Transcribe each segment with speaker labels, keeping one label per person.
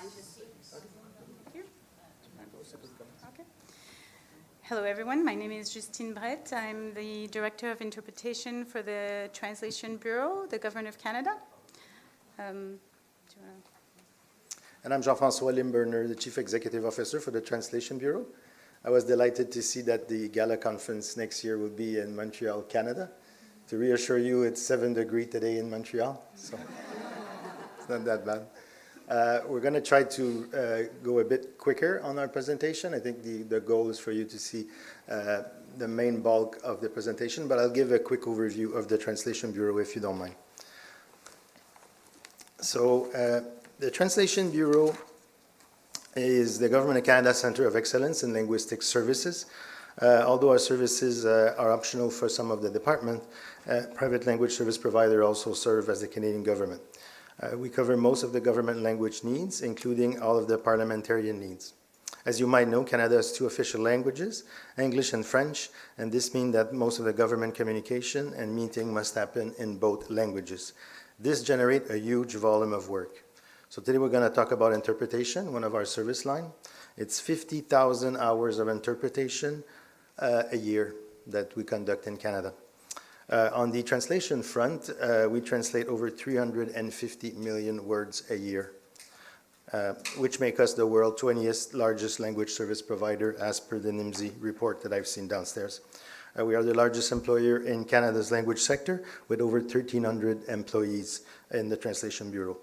Speaker 1: Okay. Hello, everyone. My name is Justine Brett. I'm the Director of Interpretation for the Translation Bureau, the Government of Canada.
Speaker 2: And I'm Jean-François Limburner, the Chief Executive Officer for the Translation Bureau. I was delighted to see that the Gala conference next year will be in Montreal, Canada. To reassure you, it's 7 degrees today in Montreal, so it's not that bad. We're going to try to go a bit quicker on our presentation. I think the goal is for you to see the main bulk of the presentation, but I'll give a quick overview of the Translation Bureau if you don't mind. So the Translation Bureau is the Government of Canada Centre of Excellence in Linguistic Services. Although our services are optional for some of the department, private language service providers also serve as the Canadian government. We cover most of the government language needs, including all of the parliamentarian needs. As you might know, Canada has 2 official languages, English and French, and this means that most of the government communication and meeting must happen in both languages. This generates a huge volume of work. So today we're going to talk about interpretation, one of our service lines. It's 50,000 hours of interpretation a year that we conduct in Canada. On the translation front, we translate over 350 million words a year, which make us the world's 20th largest language service provider as per the NIMSI report that I've seen downstairs. We are the largest employer in Canada's language sector with over 1,300 employees in the Translation Bureau.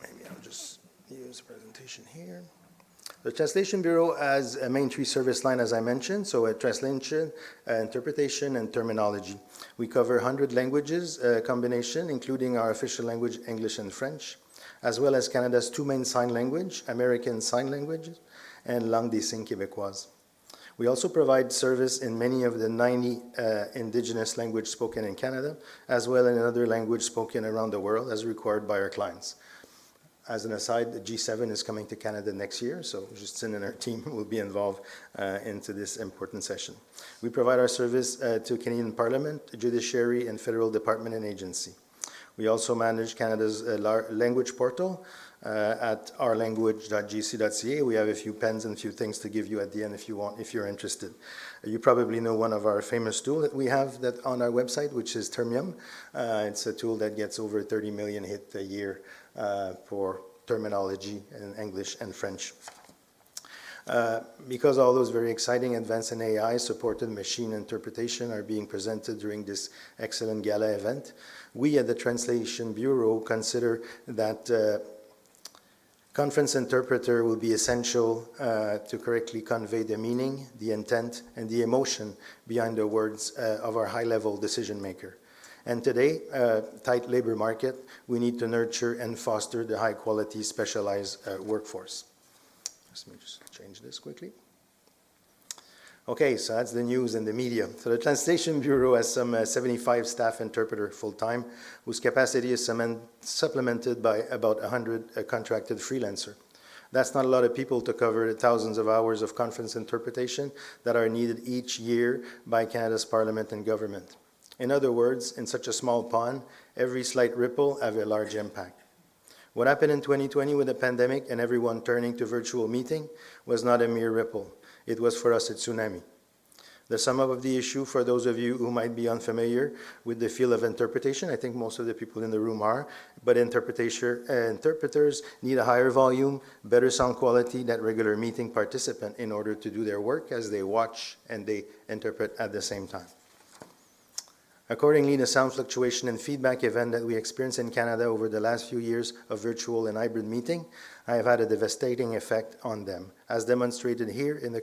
Speaker 2: Maybe I'll just use the presentation here. The Translation Bureau has a main 3 service line, as I mentioned, so a translation, interpretation, and terminology. We cover 100 languages combination, including our official language, English and French, as well as Canada's 2 main sign language, American Sign Language and Langue des Signes Québécoise. We also provide service in many of the 90 Indigenous languages spoken in Canada, as well as in other languages spoken around the world, as required by our clients. As an aside, the G7 is coming to Canada next year, so Justine and her team will be involved into this important session. We provide our service to Canadian Parliament, Judiciary, and Federal Department and Agency. We also manage Canada's language portal at ourlanguage.gc.ca. We have a few pens and a few things to give you at the end if you want, if you're interested. You probably know one of our famous tools that we have that on our website, which is Termium. It's a tool that gets over 30 million hits a year for terminology in English and French. Because all those very exciting advances in AI-supported machine interpretation are being presented during this excellent gala event, we at the Translation Bureau consider that conference interpreter will be essential to correctly convey the meaning, the intent, and the emotion behind the words of our high-level decision maker. And today, tight labor market, we need to nurture and foster the high-quality specialized workforce. Let me just change this quickly. Okay, so that's the news and the media. So the Translation Bureau has some 75 staff interpreter full-time, whose capacity is supplemented by about 100 contracted freelancer. That's not a lot of people to cover the thousands of hours of conference interpretation that are needed each year by Canada's Parliament and government. In other words, in such a small pond, every slight ripple has a large impact. What happened in 2020 with the pandemic and everyone turning to virtual meeting was not a mere ripple. It was for us a tsunami. The sum of the issue, for those of you who might be unfamiliar with the field of interpretation, I think most of the people in the room are, but interpreters need a higher volume, better sound quality than regular meeting participant in order to do their work as they watch and they interpret at the same time. Accordingly, the sound fluctuation and feedback event that we experienced in Canada over the last few years of virtual and hybrid meeting have had a devastating effect on them, as demonstrated here in the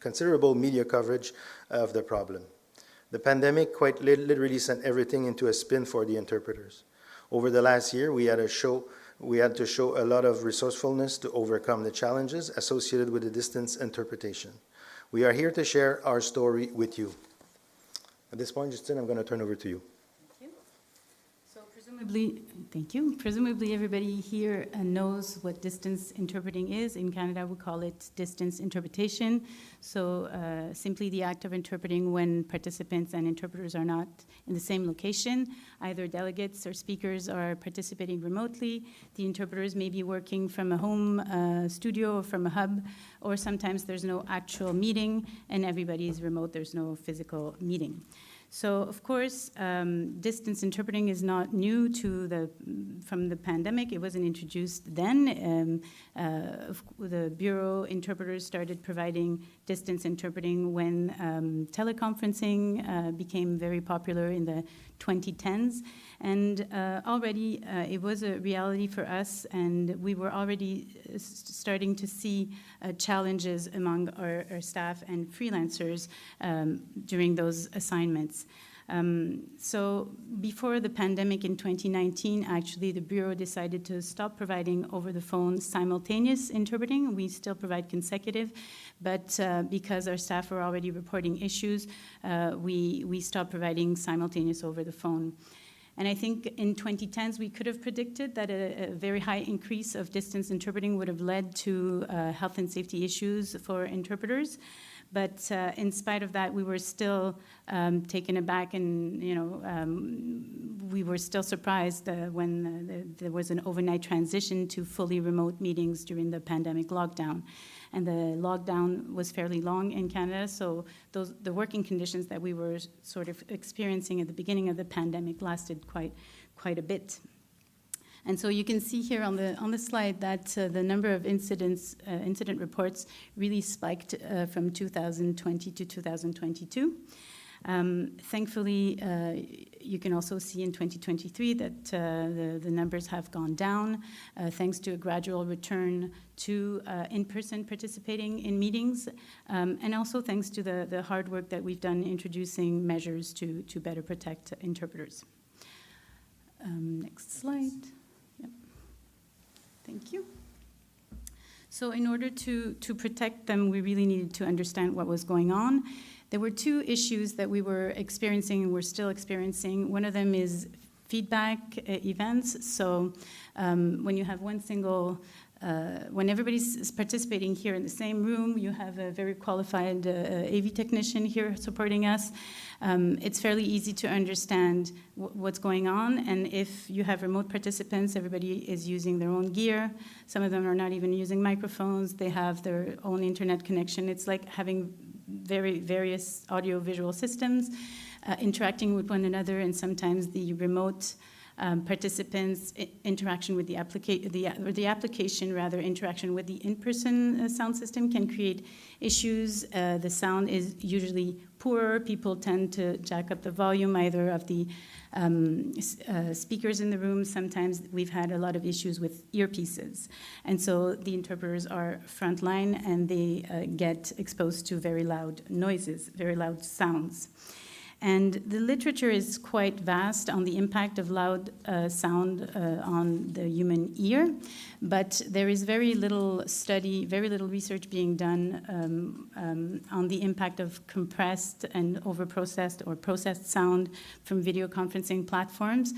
Speaker 2: considerable media coverage of the problem. The pandemic quite literally sent everything into a spin for the interpreters. Over the last year, we had to show a lot of resourcefulness to overcome the challenges associated with the distance interpretation. We are here to share our story with you. At this point, Justine, I'm going to turn over to you.
Speaker 1: Thank you. So Presumably, thank you. Presumably, everybody here knows what distance interpreting is. In Canada, we call it distance interpretation. So simply the act of interpreting when participants and interpreters are not in the same location. Either delegates or speakers are participating remotely. The interpreters may be working from a home studio or from a hub, or sometimes there's no actual meeting and everybody is remote. There's no physical meeting. So, of course, distance interpreting is not new from the pandemic. It wasn't introduced then. The Bureau interpreters started providing distance interpreting when teleconferencing became very popular in the 2010s. And already it was a reality for us, and we were already starting to see challenges among our staff and freelancers during those assignments. So before the pandemic in 2019, actually, the Bureau decided to stop providing over-the-phone simultaneous interpreting. We still provide consecutive, but because our staff were already reporting issues, we stopped providing simultaneous over the phone. And I think in 2010s, we could have predicted that a very high increase of distance interpreting would have led to health and safety issues for interpreters. But in spite of that, we were still taken aback, and we were still surprised when there was an overnight transition to fully remote meetings during the pandemic lockdown. And the lockdown was fairly long in Canada, so the working conditions that we were sort of experiencing at the beginning of the pandemic lasted quite a bit. And so you can see here on the slide that the number of incident reports really spiked from 2020 to 2022. Thankfully, you can also see in 2023 that the numbers have gone down thanks to a gradual return to in-person participating in meetings, and also thanks to the hard work that we've done introducing measures to better protect interpreters. Next slide. Yep. Thank you. So in order to protect them, we really needed to understand what was going on. There were two issues that we were experiencing and we're still experiencing. One of them is feedback events. So when you have when everybody's participating here in the same room, you have a very qualified AV technician here supporting us. It's fairly easy to understand what's going on. And if you have remote participants, everybody is using their own gear. Some of them are not even using microphones. They have their own internet connection. It's like having various audio-visual systems interacting with one another, and sometimes the remote participants' interaction with the application, interaction with the in-person sound system can create issues. The sound is usually poorer. People tend to jack up the volume either of the speakers in the room. Sometimes we've had a lot of issues with earpieces. And so the interpreters are frontline and they get exposed to very loud noises, very loud sounds. And the literature is quite vast on the impact of loud sound on the human ear, but there is very little research being done on the impact of compressed and overprocessed or processed sound from video conferencing platforms.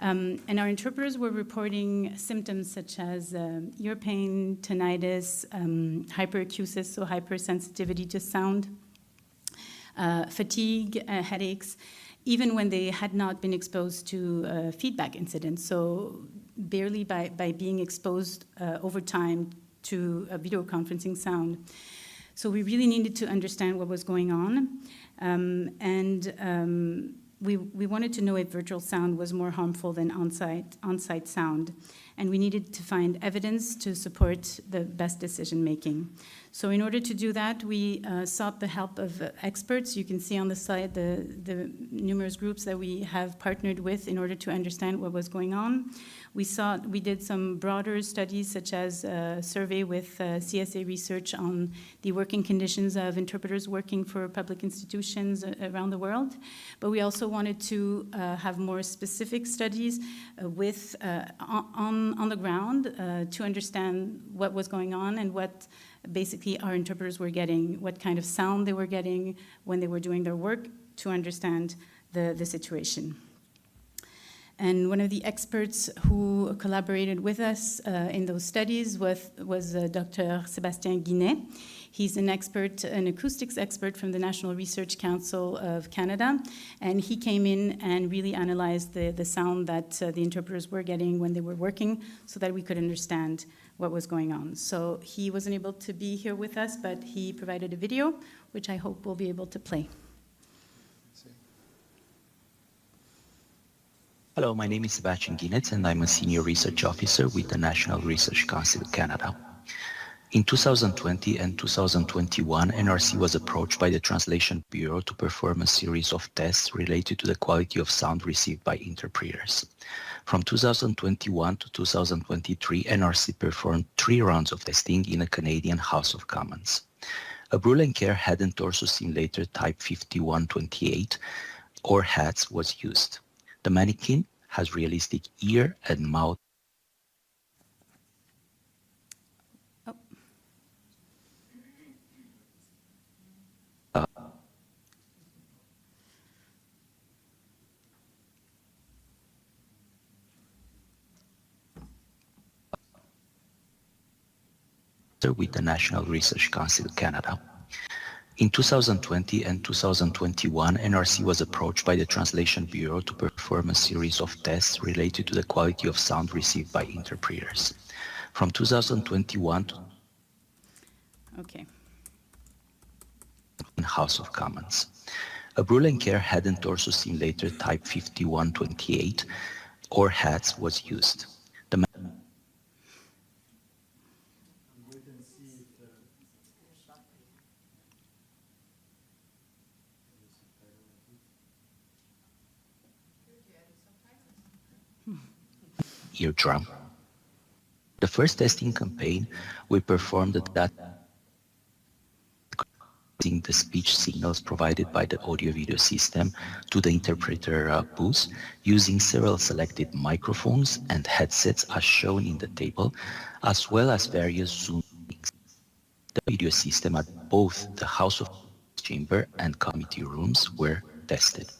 Speaker 1: And our interpreters were reporting symptoms such as ear pain, tinnitus, hyperacusis, so hypersensitivity to sound, fatigue, headaches, even when they had not been exposed to feedback incidents. So barely by being exposed over time to a video conferencing sound. So we really needed to understand what was going on. We wanted to know if virtual sound was more harmful than on-site sound. And we needed to find evidence to support the best decision-making. So in order to do that, we sought the help of experts. You can see on the slide the numerous groups that we have partnered with in order to understand what was going on. We did some broader studies, such as a survey with CSA Research on the working conditions of interpreters working for public institutions around the world. But we also wanted to have more specific studies with on the ground to understand what was going on and what basically our interpreters were getting, what kind of sound they were getting when they were doing their work to understand the situation. And one of the experts who collaborated with us in those studies was Dr. Sébastien Guinet. He's an expert, an acoustics expert from the National Research Council of Canada, and he came in and really analyzed the sound that the interpreters were getting when they were working so that we could understand what was going on. So he wasn't able to be here with us, but he provided a video, which I hope we'll be able to play.
Speaker 3: Hello, my name is Sébastien Guinet, and I'm a Senior Research Officer with the National Research Council of Canada. In 2020 and 2021, NRC was approached by the Translation Bureau to perform a series of tests related to the quality of sound received by interpreters. From 2021 to 2023, NRC performed 3 rounds of testing in a Canadian House of Commons. A Brüel and Kjær head and torso simulator type 5128 or HATS was used. The mannequin has realistic ear and mouth. With the National Research Council of Canada. In 2020 and 2021, NRC was approached by the Translation Bureau to perform a series of tests related to the quality of sound received by interpreters. From 2021 to
Speaker 1: Okay.
Speaker 3: in House of Commons. A Brüel and Kjær head and torso simulator type 5128 or HATS was used. The eardrum. The first testing campaign we performed that the speech signals provided by the audio-video system to the interpreter booth using several selected microphones and headsets as shown in the table, as well as various Zoom links. The video system at both the House of Chamber and committee rooms were tested.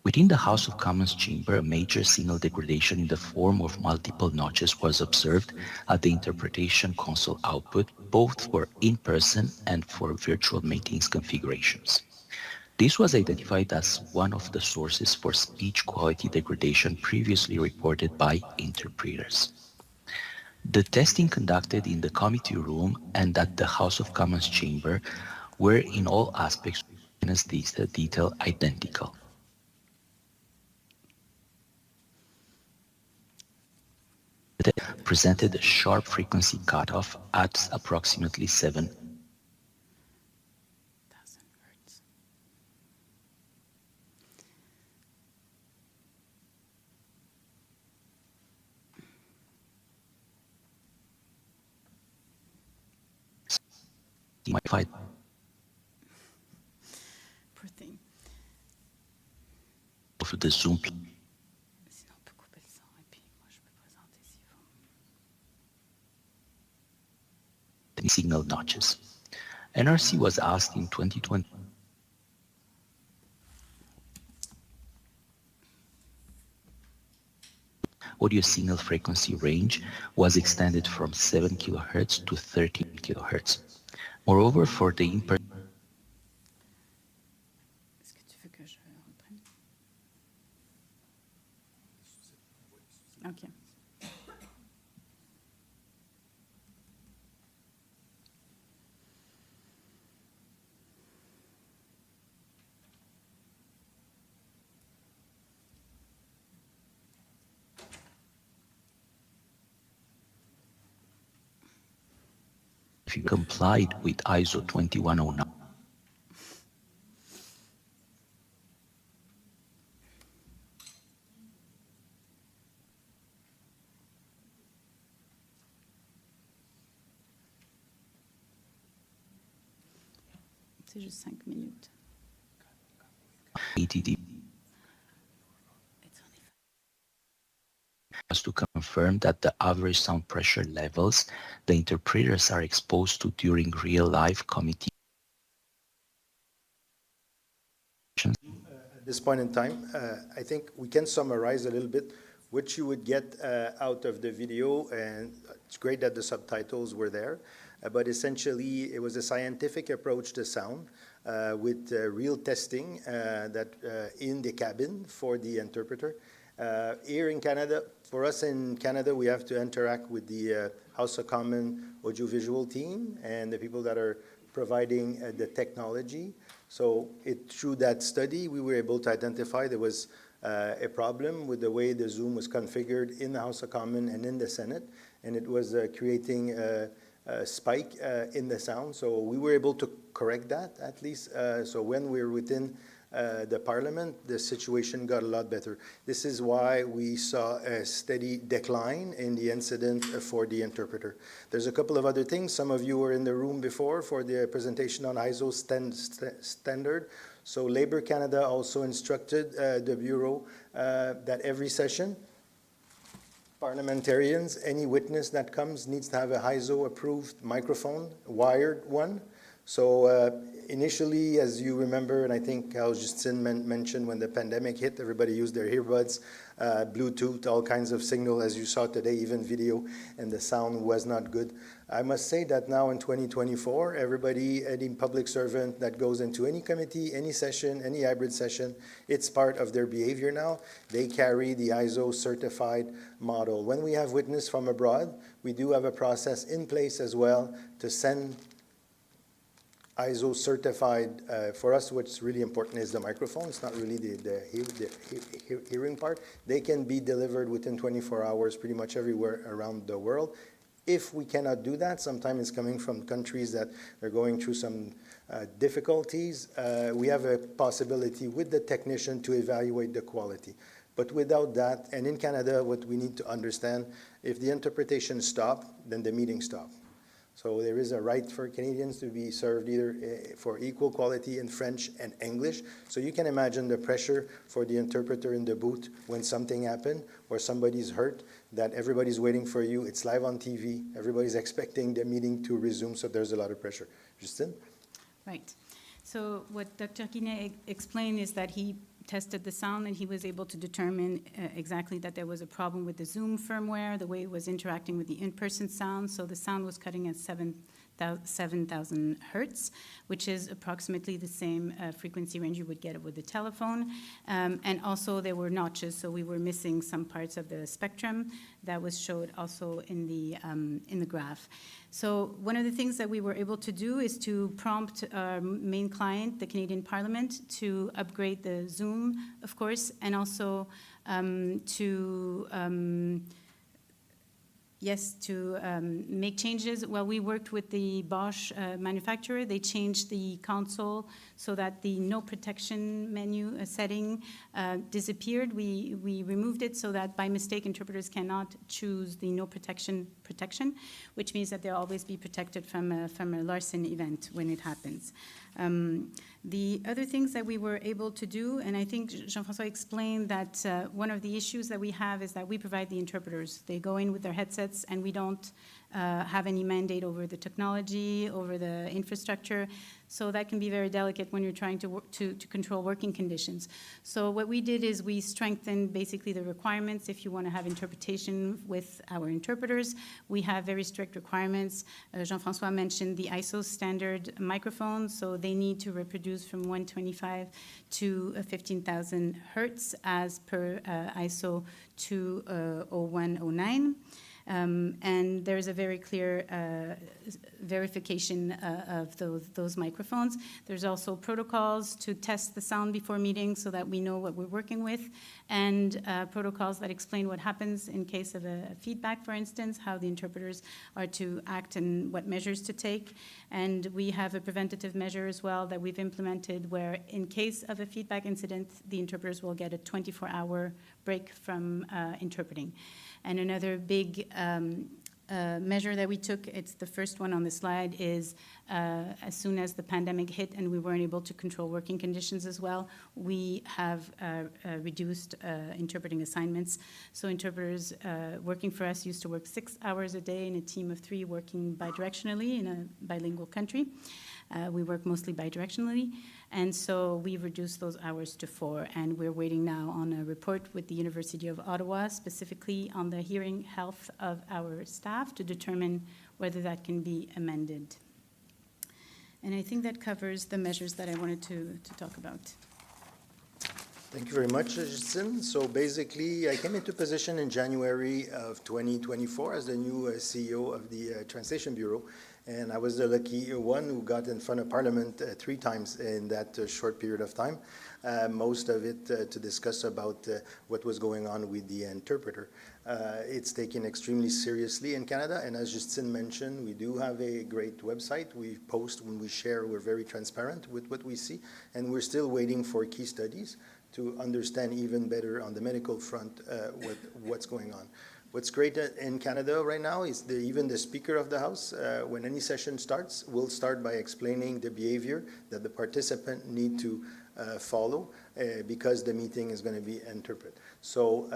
Speaker 3: Within the House of Commons chamber, a major signal degradation in the form of multiple notches was observed at the interpretation console output, both for in-person and for virtual meetings configurations. This was identified as one of the sources for speech quality degradation previously reported by interpreters. The testing conducted in the committee room and at the House of Commons chamber were in all aspects detail identical. Presented a sharp frequency cutoff at approximately 7,000
Speaker 1: hertz.
Speaker 3: modified
Speaker 1: Poor thing.
Speaker 3: of the Zoom
Speaker 1: Sinon, on peut couper le son et puis moi je peux présenter s'il faut.
Speaker 3: signal notches. NRC was asked in 2020 audio signal frequency range was extended from 7 kHz to 13 kHz. Moreover, for the in-person
Speaker 1: Est-ce que tu veux que je reprenne? Ok.
Speaker 3: if you complied with ISO 2109.
Speaker 1: C'est juste 5 minutes.
Speaker 3: ATD was to confirm that the average sound pressure levels the interpreters are exposed to during real-life committee
Speaker 2: this point in time. I think we can summarize a little bit what you would get out of the video, and it's great that the subtitles were there. But essentially, it was a scientific approach to sound with real testing in the cabin for the interpreter. Here in Canada, for us in Canada, we have to interact with the House of Commons audiovisual team and the people that are providing the technology. So through that study, we were able to identify there was a problem with the way the Zoom was configured in the House of Commons and in the Senate, and it was creating a spike in the sound. So we were able to correct that, at least. So when we were within the Parliament, the situation got a lot better. This is why we saw a steady decline in the incident for the interpreter. There's a couple of other things. Some of you were in the room before for the presentation on ISO standard. So Labour Canada also instructed the Bureau that every session, parliamentarians, any witness that comes needs to have a ISO-approved microphone, wired one. So initially, as you remember, and I think Justin mentioned when the pandemic hit, everybody used their earbuds, Bluetooth, all kinds of signal, as you saw today, even video, and the sound was not good. I must say that now in 2024, everybody, any public servant that goes into any committee, any session, any hybrid session, it's part of their behavior now. They carry the ISO certified model. When we have witness from abroad, we do have a process in place as well to send ISO certified. For us, what's really important is the microphone. It's not really the hearing part. They can be delivered within 24 hours pretty much everywhere around the world. If we cannot do that, sometimes it's coming from countries that are going through some difficulties. We have a possibility with the technician to evaluate the quality. But without that, and in Canada, what we need to understand, if the interpretation stops, then the meeting stops. So there is a right for Canadians to be served either for equal quality in French and English. So you can imagine the pressure for the interpreter in the booth when something happened or somebody's hurt, that everybody's waiting for you. It's live on TV. Everybody's expecting the meeting to resume, so there's a lot of pressure. Justin?
Speaker 1: Right. So what Dr. Guinet explained is that he tested the sound and he was able to determine exactly that there was a problem with the Zoom firmware, the way it was interacting with the in-person sound. So the sound was cutting at 7,000 hertz, which is approximately the same frequency range you would get with the telephone. And also there were notches, so we were missing some parts of the spectrum that was showed also in the graph. So one of the things that we were able to do is to prompt our main client, the Canadian Parliament, to upgrade the Zoom, of course, and also to make changes. Well, we worked with the Bosch manufacturer. They changed the console so that the no protection menu setting disappeared. We removed it so that by mistake interpreters cannot choose the no protection, which means that they'll always be protected from a larceny event when it happens. The other things that we were able to do, and I think Jean-François explained that one of the issues that we have is that we provide the interpreters. They go in with their headsets and we don't have any mandate over the technology, over the infrastructure. So that can be very delicate when you're trying to control working conditions. So what we did is we strengthened basically the requirements. If you want to have interpretation with our interpreters, we have very strict requirements. Jean-François mentioned the ISO standard microphones, so they need to reproduce from 125 to 15,000 hertz as per ISO 20109. And there's a very clear verification of those microphones. There's also protocols to test the sound before meetings so that we know what we're working with, and protocols that explain what happens in case of a feedback, for instance, how the interpreters are to act and what measures to take. And we have a preventative measure as well that we've implemented where in case of a feedback incident, the interpreters will get a 24-hour break from interpreting. And another big measure that we took, it's the first one on the slide, is as soon as the pandemic hit and we weren't able to control working conditions as well, we have reduced interpreting assignments. So interpreters working for us used to work 6 hours a day in a team of 3 working bidirectionally in a bilingual country. We work mostly bidirectionally, and so we've reduced those hours to 4, and we're waiting now on a report with the University of Ottawa, specifically on the hearing health of our staff, to determine whether that can be amended. And I think that covers the measures that I wanted to talk about.
Speaker 2: Thank you very much, Justine. So basically, I came into position in January of 2024 as the new CEO of the Translation Bureau, and I was the lucky one who got in front of Parliament 3 times in that short period of time, most of it to discuss about what was going on with the interpreter. It's taken extremely seriously in Canada, and as Justine mentioned, we do have a great website. We post when we share, we're very transparent with what we see, and we're still waiting for key studies to understand even better on the medical front what's going on. What's great in Canada right now is even the Speaker of the House, when any session starts, will start by explaining the behavior that the participant need to follow because the meeting is going to be interpreted. So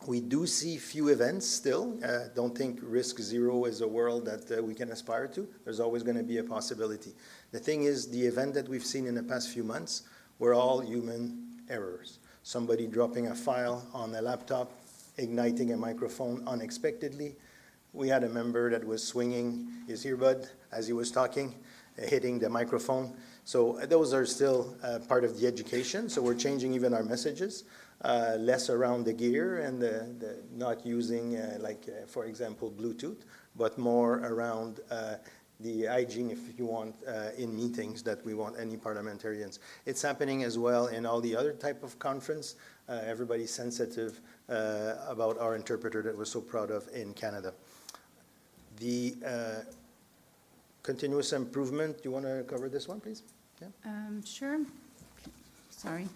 Speaker 2: we do see few events still. Don't think risk zero is a world that we can aspire to. There's always going to be a possibility. The thing is, the event that we've seen in the past few months were all human errors. Somebody dropping a file on a laptop, igniting a microphone unexpectedly. We had a member that was swinging his earbud as he was talking, hitting the microphone. So those are still part of the education. So we're changing even our messages, less around the gear and the not using, for example, Bluetooth, but more around the hygiene, if you want, in meetings that we want any parliamentarians. It's happening as well in all the other type of conference. Everybody's sensitive about our interpreter that we're so proud of in Canada. The continuous improvement, do you want to cover this one, please? Yeah.
Speaker 1: Sure. Sorry.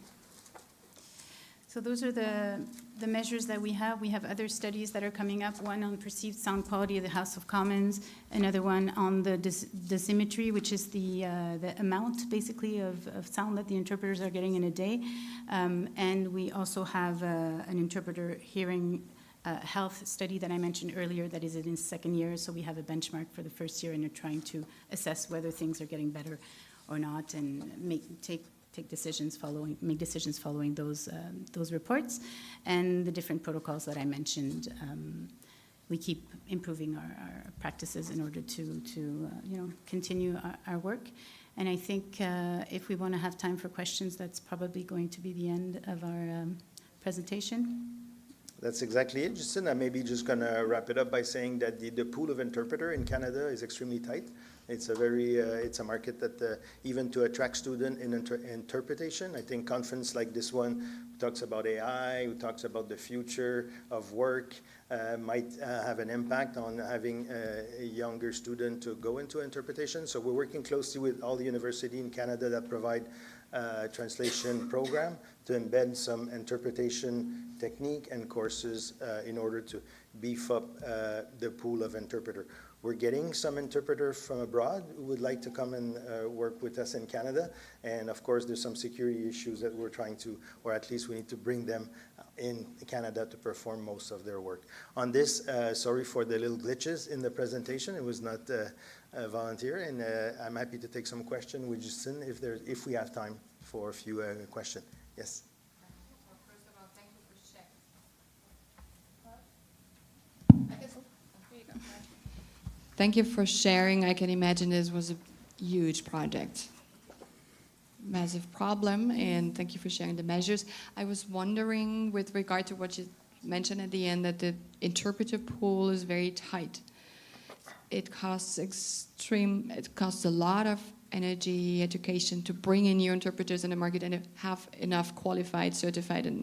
Speaker 1: So those are the measures that we have. We have other studies that are coming up, one on perceived sound quality of the House of Commons, another one on the dosimetry, which is the amount, basically, of sound that the interpreters are getting in a day. And we also have an interpreter hearing health study that I mentioned earlier that is in its 2nd year. So we have a benchmark for the 1st year, and they're trying to assess whether things are getting better or not, and make decisions following those reports, and the different protocols that I mentioned. We keep improving our practices in order to continue our work. And I think if we want to have time for questions, that's probably going to be the end of our presentation.
Speaker 2: That's exactly it, Justine. I'm maybe just going to wrap it up by saying that the pool of interpreter in Canada is extremely tight. It's a market that even to attract student in interpretation, I think conference like this one talks about AI, who talks about the future of work, might have an impact on having a younger student to go into interpretation. So we're working closely with all the universities in Canada that provide translation program to embed some interpretation technique and courses in order to beef up the pool of interpreter. We're getting some interpreter from abroad who would like to come and work with us in Canada. And of course, there's some security issues that we're trying to, or at least we need to bring them in Canada to perform most of their work. On this, sorry for the little glitches in the presentation. It was not a volunteer, and I'm happy to take some questions with Justine if we have time for a few questions. Yes.
Speaker 4: First of all, thank you for sharing. Thank you for sharing. I can imagine this was a huge project. Massive problem, and thank you for sharing the measures. I was wondering, with regard to what you mentioned at the end, that the interpreter pool is very tight. It costs a lot of energy, education to bring in new interpreters in the market and have enough qualified, certified, and